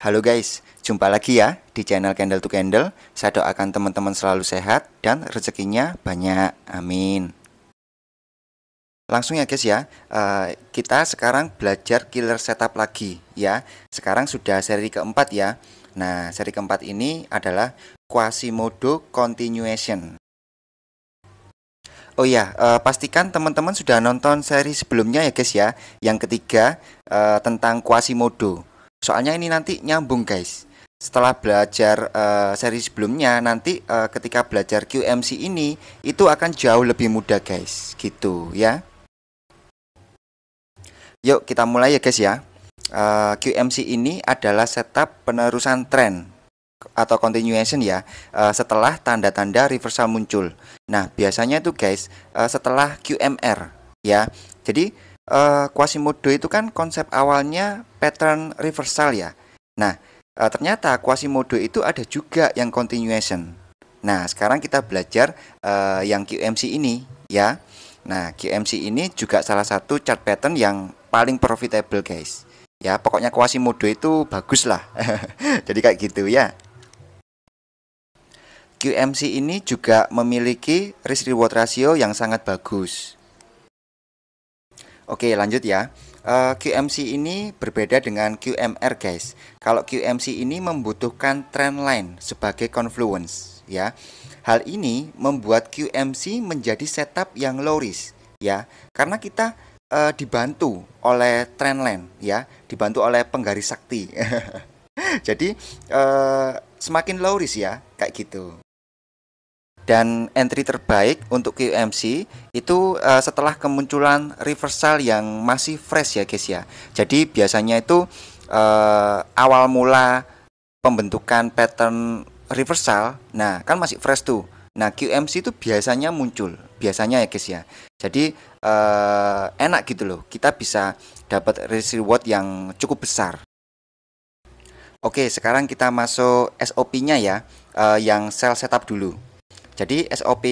Halo guys, jumpa lagi ya di channel Candle to Candle. Saya doakan teman-teman selalu sehat dan rezekinya banyak. Amin. Langsung ya guys ya, kita sekarang belajar killer setup lagi ya. Sekarang sudah seri keempat ya. Nah, seri keempat ini adalah Quasimodo Continuation. Oh ya, pastikan teman-teman sudah nonton seri sebelumnya ya guys ya. Yang ketiga tentang Quasimodo. Soalnya ini nanti nyambung guys. Setelah belajar seri sebelumnya, nanti ketika belajar QMC ini itu akan jauh lebih mudah guys, gitu ya. Yuk kita mulai ya guys ya. QMC ini adalah setup penerusan tren atau continuation ya, setelah tanda-tanda reversal muncul. Nah biasanya itu guys setelah QMR ya. Jadi Quasimodo itu kan konsep awalnya pattern reversal ya. Nah ternyata Quasimodo itu ada juga yang continuation. Nah sekarang kita belajar yang QMC ini ya. Nah QMC ini juga salah satu chart pattern yang paling profitable guys. Ya pokoknya Quasimodo itu bagus lah. Jadi kayak gitu ya. QMC ini juga memiliki risk reward ratio yang sangat bagus. Oke lanjut ya. QMC ini berbeda dengan QMR guys. Kalau QMC ini membutuhkan trend line sebagai confluence ya. Hal ini membuat QMC menjadi setup yang low risk ya. Karena kita dibantu oleh trend line ya, dibantu oleh penggaris sakti. Jadi semakin low risk ya, kayak gitu. Dan entry terbaik untuk QMC itu setelah kemunculan reversal yang masih fresh ya guys ya. Jadi biasanya itu awal mula pembentukan pattern reversal, nah kan masih fresh tuh. Nah QMC itu biasanya muncul, biasanya ya guys ya. Jadi enak gitu loh, kita bisa dapat risk reward yang cukup besar. Oke sekarang kita masuk SOP-nya ya, yang sell setup dulu. Jadi SOP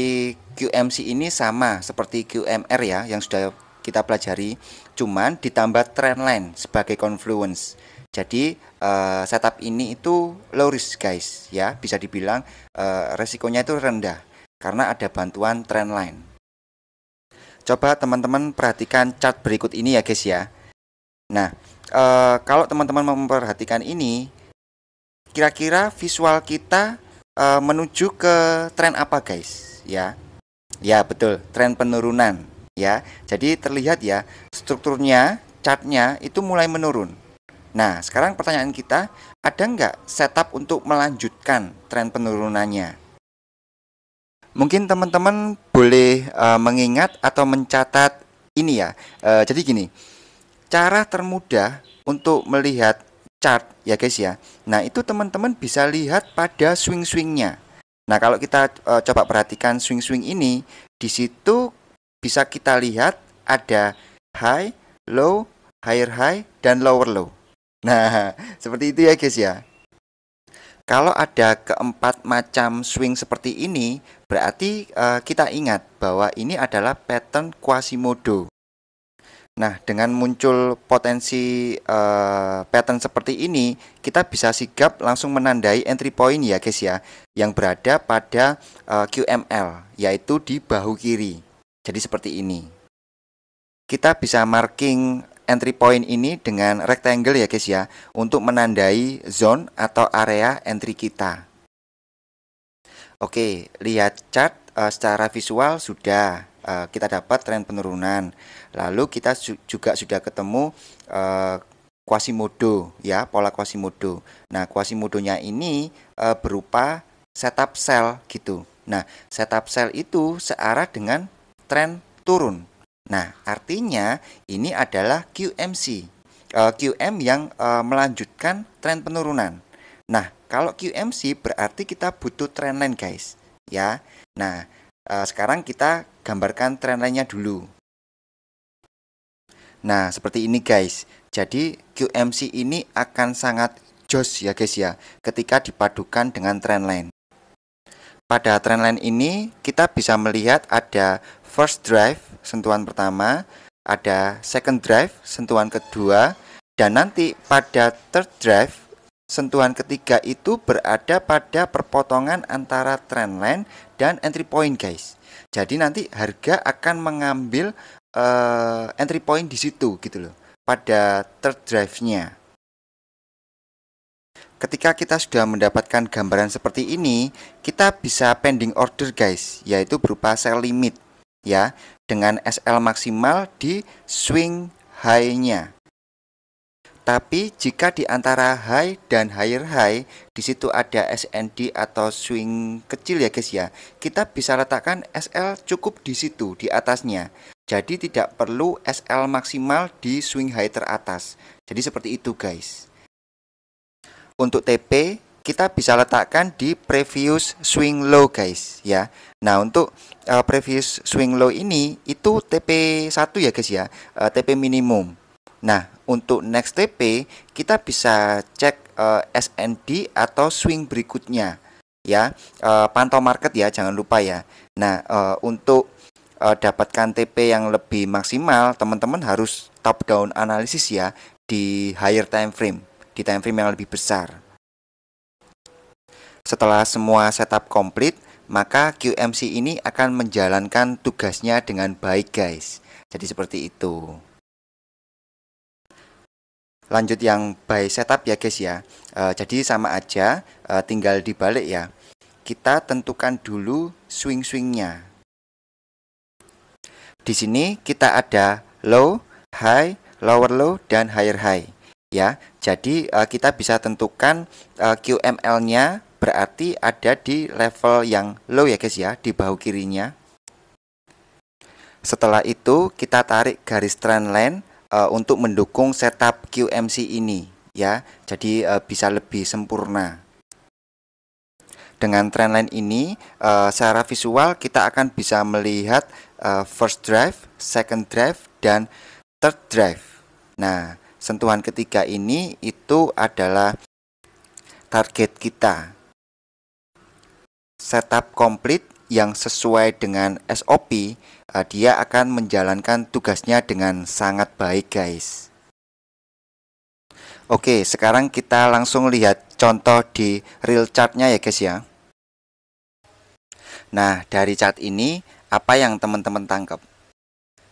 QMC ini sama seperti QMR ya yang sudah kita pelajari, cuman ditambah trend line sebagai confluence. Jadi setup ini itu low risk guys ya, bisa dibilang resikonya itu rendah karena ada bantuan trend line. Coba teman-teman perhatikan chart berikut ini ya guys ya. Nah kalau teman-teman memperhatikan ini, kira-kira visual kita menuju ke tren apa guys ya? Ya betul, tren penurunan ya. Jadi terlihat ya strukturnya, chartnya itu mulai menurun. Nah sekarang pertanyaan kita, ada nggak setup untuk melanjutkan tren penurunannya? Mungkin teman-teman boleh mengingat atau mencatat ini ya. Jadi gini, cara termudah untuk melihat chart ya guys ya. Nah itu teman-teman bisa lihat pada swing-swingnya. Nah kalau kita coba perhatikan swing-swing ini, di situ bisa kita lihat ada high, low, higher high, dan lower low. Nah seperti itu ya guys ya. Kalau ada keempat macam swing seperti ini, berarti kita ingat bahwa ini adalah pattern Quasimodo. Nah, dengan muncul potensi pattern seperti ini, kita bisa sigap langsung menandai entry point ya guys ya, yang berada pada QML, yaitu di bahu kiri. Jadi seperti ini. Kita bisa marking entry point ini dengan rectangle ya guys ya, untuk menandai zone atau area entry kita. Oke, lihat chart secara visual sudah. Kita dapat tren penurunan. Lalu kita juga sudah ketemu Quasimodo ya, pola Quasimodo. Nah Quasimodonya ini berupa setup sell gitu. Nah setup sell itu searah dengan tren turun. Nah artinya ini adalah QMC, QM yang melanjutkan tren penurunan. Nah kalau QMC berarti kita butuh trendline guys ya. Nah sekarang kita gambarkan trendline-nya dulu. Nah seperti ini guys. Jadi QMC ini akan sangat jos ya guys ya, ketika dipadukan dengan trendline. Pada trendline ini kita bisa melihat ada first drive sentuhan pertama, ada second drive sentuhan kedua, dan nanti pada third drive sentuhan ketiga itu berada pada perpotongan antara trendline dan entry point, guys. Jadi nanti harga akan mengambil entry point di situ gitu loh, pada third drive-nya. Ketika kita sudah mendapatkan gambaran seperti ini, kita bisa pending order, guys, yaitu berupa sell limit ya, dengan SL maksimal di swing high-nya. Tapi jika di antara high dan higher high di situ ada SND atau swing kecil ya guys ya, kita bisa letakkan SL cukup di situ di atasnya. Jadi tidak perlu SL maksimal di swing high teratas. Jadi seperti itu guys. Untuk TP kita bisa letakkan di previous swing low guys ya. Nah untuk previous swing low ini itu TP1 ya guys ya, TP minimum. Nah untuk next TP kita bisa cek SND atau swing berikutnya ya, pantau market ya, jangan lupa ya. Nah untuk dapatkan TP yang lebih maksimal, teman-teman harus top down analisis ya di higher time frame, di time frame yang lebih besar. Setelah semua setup komplit, maka QMC ini akan menjalankan tugasnya dengan baik guys. Jadi seperti itu. Lanjut yang buy setup ya guys ya. Jadi sama aja, tinggal dibalik ya. Kita tentukan dulu swing-swingnya. Di sini kita ada low, high, lower low, dan higher high ya. Jadi kita bisa tentukan QML-nya berarti ada di level yang low ya guys ya, di bahu kirinya. Setelah itu kita tarik garis trendline untuk mendukung setup QMC ini ya. Jadi bisa lebih sempurna. Dengan trendline ini secara visual kita akan bisa melihat first drive, second drive, dan third drive. Nah, sentuhan ketiga ini itu adalah target kita. Setup komplit yang sesuai dengan SOP, dia akan menjalankan tugasnya dengan sangat baik guys. Oke, sekarang kita langsung lihat contoh di real chartnya ya guys ya. Nah, dari chart ini apa yang teman-teman tangkap?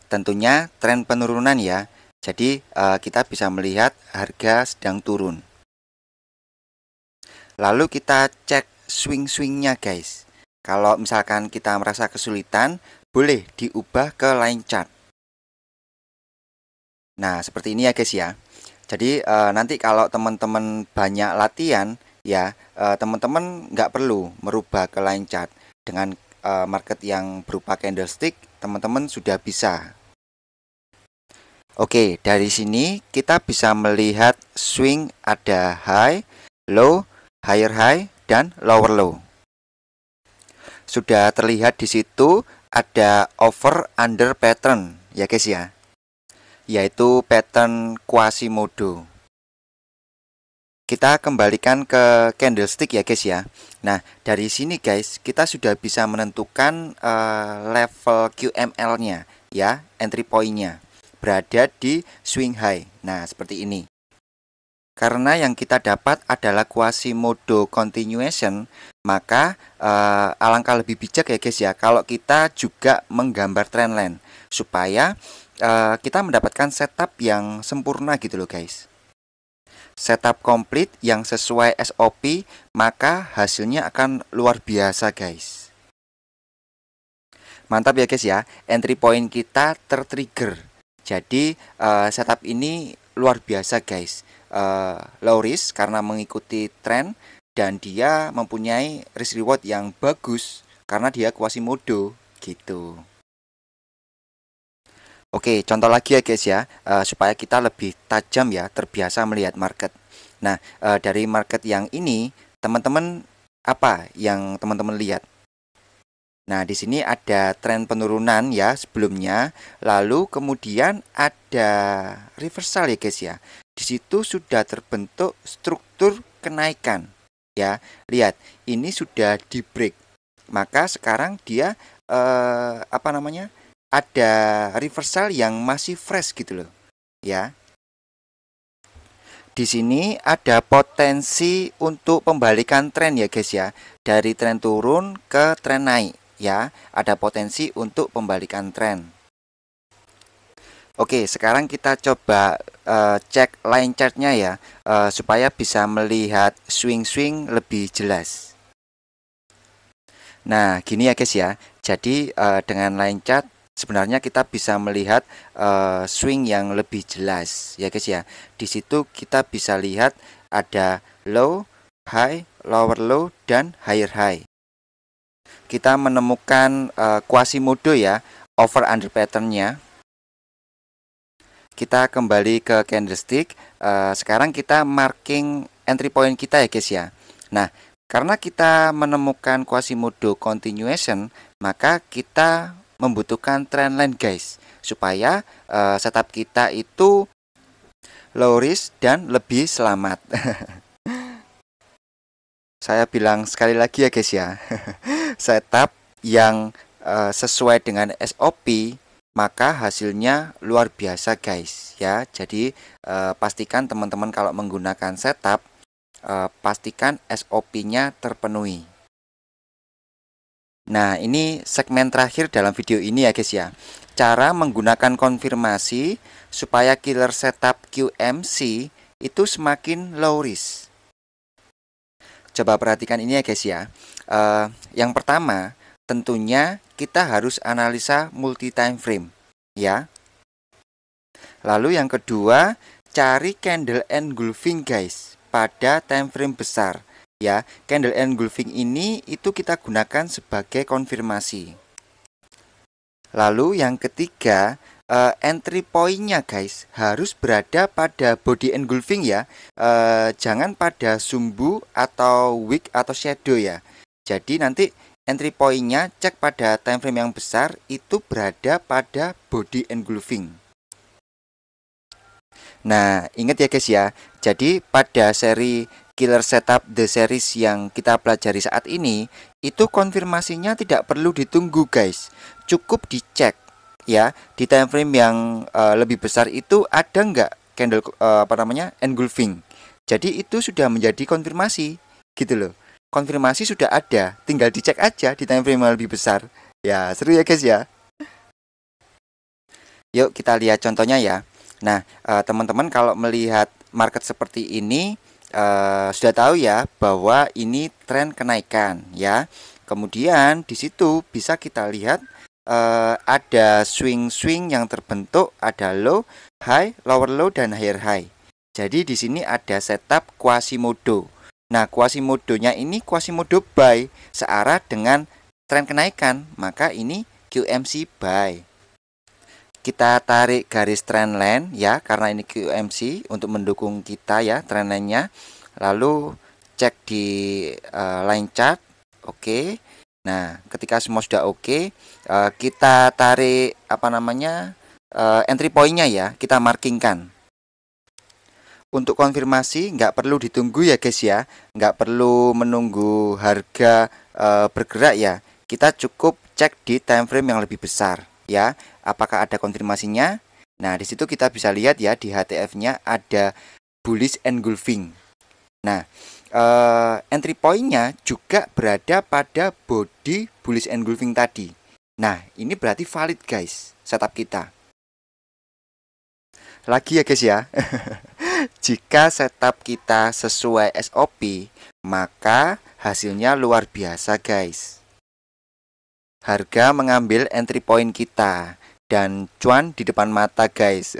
Tentunya tren penurunan ya. Jadi kita bisa melihat harga sedang turun. Lalu kita cek swing-swingnya guys. Kalau misalkan kita merasa kesulitan, boleh diubah ke line chart. Nah, seperti ini ya guys ya. Jadi nanti kalau teman-teman banyak latihan ya, teman-teman nggak perlu merubah ke line chart. Dengan market yang berupa candlestick, teman-teman sudah bisa. Oke, dari sini kita bisa melihat swing ada high, low, higher high, dan lower low. Sudah terlihat di situ ada over under pattern ya guys ya, yaitu pattern Quasimodo. Kita kembalikan ke candlestick ya guys ya. Nah dari sini guys kita sudah bisa menentukan level QML-nya ya, entry point-nya berada di swing high. Nah seperti ini. Karena yang kita dapat adalah Quasimodo continuation, maka alangkah lebih bijak ya guys ya kalau kita juga menggambar trendline supaya kita mendapatkan setup yang sempurna gitu loh guys. Setup komplit yang sesuai SOP, maka hasilnya akan luar biasa guys. Mantap ya guys ya, entry point kita tertrigger. Jadi setup ini luar biasa guys. Low risk karena mengikuti tren, dan dia mempunyai risk reward yang bagus karena dia Quasimodo gitu. Oke, contoh lagi ya guys ya, supaya kita lebih tajam ya, terbiasa melihat market. Nah dari market yang ini teman-teman apa yang teman-teman lihat? Nah, di sini ada tren penurunan ya sebelumnya, lalu kemudian ada reversal ya guys ya. Di situ sudah terbentuk struktur kenaikan. Ya, lihat, ini sudah di break. Maka sekarang dia apa namanya? Ada reversal yang masih fresh gitu loh. Ya. Di sini ada potensi untuk pembalikan tren ya guys ya. Dari tren turun ke tren naik ya. Ada potensi untuk pembalikan tren. Oke, sekarang kita coba cek line chartnya ya, supaya bisa melihat swing-swing lebih jelas. Nah, gini ya guys ya. Jadi dengan line chart sebenarnya kita bisa melihat swing yang lebih jelas ya guys ya. Di situ kita bisa lihat ada low, high, lower low, dan higher high. Kita menemukan Quasimodo ya, over under patternnya. Kita kembali ke candlestick. Sekarang kita marking entry point kita ya guys ya. Nah, karena kita menemukan Quasimodo continuation, maka kita membutuhkan trendline guys, supaya setup kita itu low risk dan lebih selamat. Saya bilang sekali lagi ya guys ya. Setup yang sesuai dengan SOP, maka hasilnya luar biasa guys ya. Jadi pastikan teman-teman kalau menggunakan setup, pastikan SOP-nya terpenuhi. Nah, ini segmen terakhir dalam video ini ya guys ya. Cara menggunakan konfirmasi supaya killer setup QMC itu semakin low risk. Coba perhatikan ini ya guys ya. Yang pertama, tentunya kita harus analisa multi time frame ya. Lalu yang kedua, cari candle engulfing guys pada time frame besar ya. Candle engulfing ini itu kita gunakan sebagai konfirmasi. Lalu yang ketiga, entry point-nya guys harus berada pada body engulfing ya. Jangan pada sumbu atau wick atau shadow ya. Jadi nanti entry point-nya cek pada time frame yang besar itu berada pada body engulfing. Nah, ingat ya guys ya. Jadi pada seri killer setup the series yang kita pelajari saat ini, itu konfirmasinya tidak perlu ditunggu guys. Cukup dicek ya, di time frame yang lebih besar itu ada nggak candle engulfing. Jadi itu sudah menjadi konfirmasi gitu loh. Konfirmasi sudah ada, tinggal dicek aja di time frame yang lebih besar. Ya, seru ya guys ya. Yuk kita lihat contohnya ya. Nah, teman-teman kalau melihat market seperti ini sudah tahu ya bahwa ini tren kenaikan ya. Kemudian di situ bisa kita lihat ada swing-swing yang terbentuk, ada low, high, lower low, dan higher high. Jadi di sini ada setup Quasimodo. Nah, Quasimodonya ini Quasimodo buy searah dengan tren kenaikan, maka ini QMC buy. Kita tarik garis trendline ya, karena ini QMC untuk mendukung kita ya trendline-nya. Lalu cek di line chart. Oke. Nah, ketika semua sudah oke, kita tarik entry point-nya ya, kita markingkan. Untuk konfirmasi nggak perlu ditunggu ya guys ya, nggak perlu menunggu harga bergerak ya. Kita cukup cek di time frame yang lebih besar ya, apakah ada konfirmasinya. Nah, di situ kita bisa lihat ya, di HTF-nya ada bullish engulfing. Nah, entry point-nya juga berada pada body bullish engulfing tadi. Nah, ini berarti valid guys setup kita. Lagi ya guys ya. Jika setup kita sesuai SOP, maka hasilnya luar biasa guys. Harga mengambil entry point kita dan cuan di depan mata guys.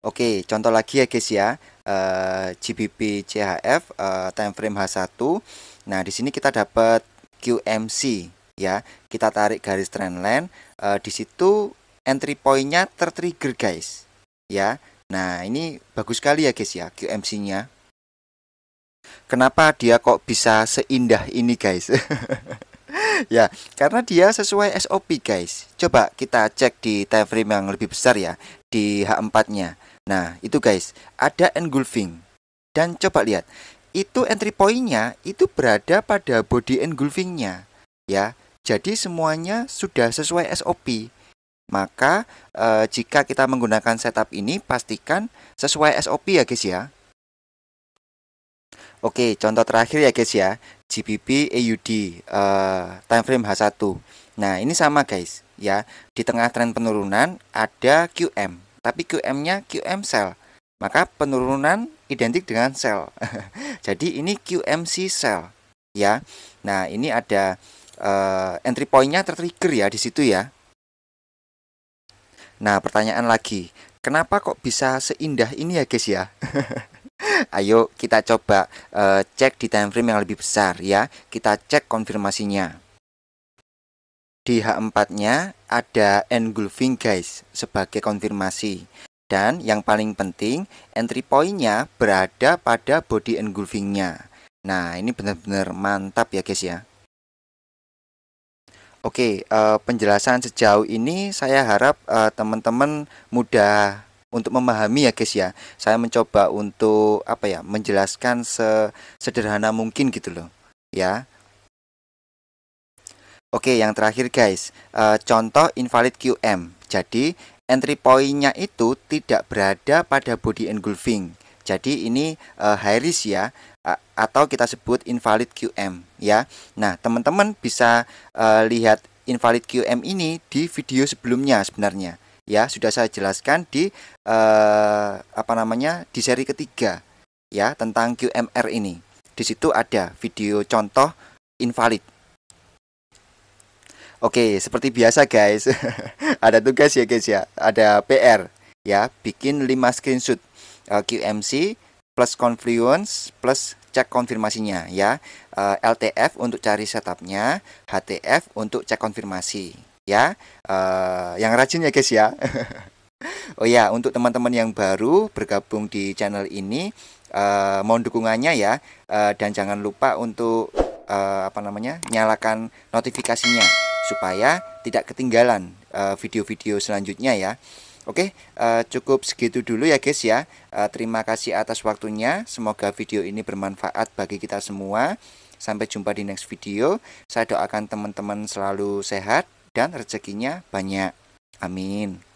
Oke, contoh lagi ya guys ya. GBP CHF time frame H1. Nah, di sini kita dapat QMC ya. Kita tarik garis trendline. Di situ entry point-nya tertrigger guys. Ya. Nah, ini bagus sekali ya guys ya QMC-nya. Kenapa dia kok bisa seindah ini guys? Ya, karena dia sesuai SOP guys. Coba kita cek di time frame yang lebih besar ya, di H4-nya. Nah, itu guys, ada engulfing. Dan coba lihat, itu entry point-nya itu berada pada body engulfing-nya. Ya, jadi semuanya sudah sesuai SOP. Maka jika kita menggunakan setup ini, pastikan sesuai SOP ya guys ya. Oke, contoh terakhir ya guys ya, GBP AUD time frame H1. Nah, ini sama guys ya. Di tengah tren penurunan ada QM, tapi QM-nya QM sell. Maka penurunan identik dengan sell. Jadi ini QMC sell ya. Nah, ini ada entry point-nya tertrigger ya di situ ya. Nah, pertanyaan lagi, kenapa kok bisa seindah ini ya guys ya? Ayo kita coba cek di time frame yang lebih besar ya. Kita cek konfirmasinya. Di H4-nya ada engulfing guys sebagai konfirmasi. Dan yang paling penting, entry point-nya berada pada body engulfing-nya. Nah, ini benar-benar mantap ya guys ya. Oke, penjelasan sejauh ini saya harap teman-teman mudah untuk memahami ya guys ya. Saya mencoba untuk menjelaskan sesederhana mungkin gitu loh ya. Oke, yang terakhir guys, contoh invalid QM. Jadi entry point-nya itu tidak berada pada body engulfing. Jadi ini high risk ya, atau kita sebut invalid QM ya. Nah, teman-teman bisa lihat invalid QM ini di video sebelumnya sebenarnya. Ya, sudah saya jelaskan di di seri ketiga ya tentang QMR ini. Di situ ada video contoh invalid. Oke, seperti biasa guys. Ada tugas ya guys ya. Ada PR ya, bikin 5 screenshot QMC plus Confluence plus cek konfirmasinya ya. LTF untuk cari setupnya, HTF untuk cek konfirmasi ya. Yang rajin ya guys ya. Oh ya, untuk teman-teman yang baru bergabung di channel ini, mohon dukungannya ya, dan jangan lupa untuk nyalakan notifikasinya supaya tidak ketinggalan video-video selanjutnya ya. Oke, cukup segitu dulu ya guys ya. Terima kasih atas waktunya. Semoga video ini bermanfaat bagi kita semua. Sampai jumpa di next video. Saya doakan teman-teman selalu sehat dan rezekinya banyak. Amin.